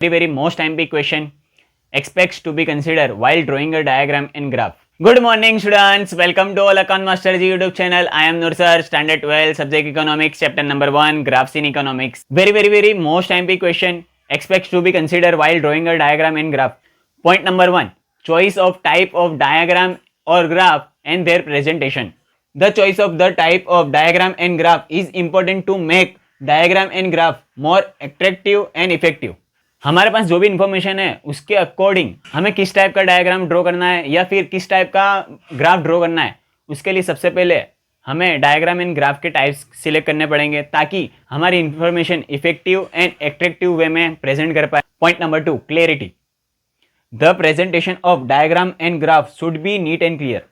very most time big question expects to be considered while drawing a diagram and graph. Good morning students, welcome to All Account Master Ji YouTube channel. I am Nur sir, standard 12, subject economics, chapter number 1, graphs in economics. Very most time big question expects to be considered while drawing a diagram and graph. Point number 1, choice of type of diagram or graph and their presentation. The choice of the type of diagram and graph is important to make diagram and graph more attractive and effective. हमारे पास जो भी information है उसके according हमें किस type का diagram draw करना है या फिर किस टाइप का ग्राफ ड्रॉ करना है, उसके लिए सबसे पहले हमें डायग्राम एंड ग्राफ के टाइप्स सिलेक्ट करने पड़ेंगे ताकि हमारी इंफॉर्मेशन इफेक्टिव एंड एट्रैक्टिव वे में प्रेजेंट कर पाए. Point number 2, clarity. The presentation of diagram and graph should be neat and clear.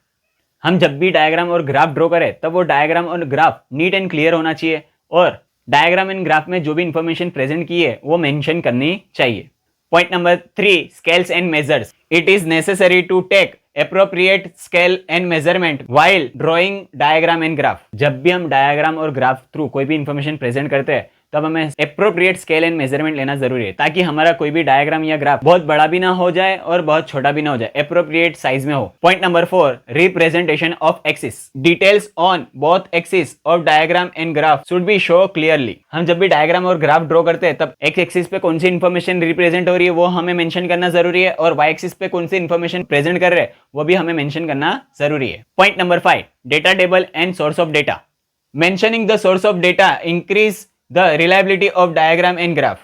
हम जब भी डायग्राम और ग्राफ ड्रॉ करें तब वो डायग्राम और ग्राफ नीट एंड क्लियर होना चाहिए और डायग्राम एंड ग्राफ में जो भी इंफॉर्मेशन प्रेजेंट की है वो मेंशन करनी चाहिए. Point number 3, scales and measures. It is necessary to take appropriate scale and measurement while drawing diagram and graph. जब भी हम डायग्राम और ग्राफ थ्रू कोई भी इंफॉर्मेशन प्रेजेंट करते हैं तब हमें एप्रोप्रिएट स्केल एंड मेजरमेंट लेना जरूरी है ताकि हमारा कोई भी डायग्राम या ग्राफ बहुत बड़ा भी ना हो जाए और बहुत छोटा भी ना हो जाए, एप्रोप्रिएट साइज में हो. Point number 4, representation of axis. Details on both axis of diagram and graph should be show clearly. हम जब भी डायग्राम और ग्राफ ड्रॉ करते हैं तब एक्स एक्सिस पे कौन सी इंफॉर्मेशन रिप्रेजेंट हो रही है वो हमें मेंशन करना जरूरी है और वाई एक्सिस पे कौन सी इंफॉर्मेशन प्रेजेंट कर रहे हैं वो भी हमें मेंशन करना जरूरी है. Point number 5, data table and source of data. Mentioning the source of data increase the reliability of diagram and graph.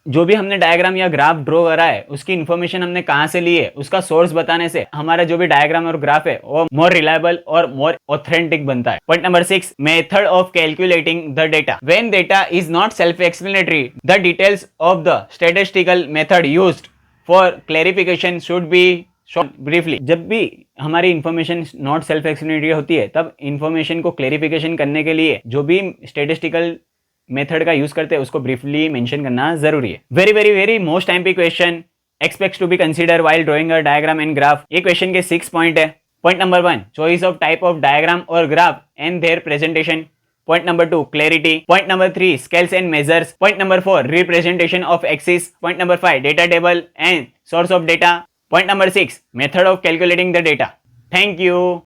जो भी हमने डायग्राम या ग्राफ ड्रॉ करा है उसकी इंफॉर्मेशन हमने कहां से ली है उसका सोर्स बताने से हमारा जो भी डायग्राम और ग्राफ है वो मोर रिलायबल और मोर ऑथेंटिक बनता है. Point number 6, method of calculating the data. When data is not self explanatory the details of the statistical method used for clarification should be briefly. जब भी हमारी इंफॉर्मेशन नॉट सेल्फ एक्सप्लेनेटरी होती है तब information को clarification करने के लिए जो भी स्टैटिस्टिकल मेथड का यूज करते हैं उसको ब्रीफली मेंशन करना जरूरी है. वेरी मोस्ट टाइम पे question expects to be consider while drawing a diagram and graph. ये क्वेश्चन के 6 पॉइंट है. Point number 1, choice of type of diagram और graph and their presentation. Point number 2, clarity. Point number 3, scales and measures. Point number 4, representation of axis. Point number 5, data table and source of data. Point number 6, method of calculating the data. Thank you.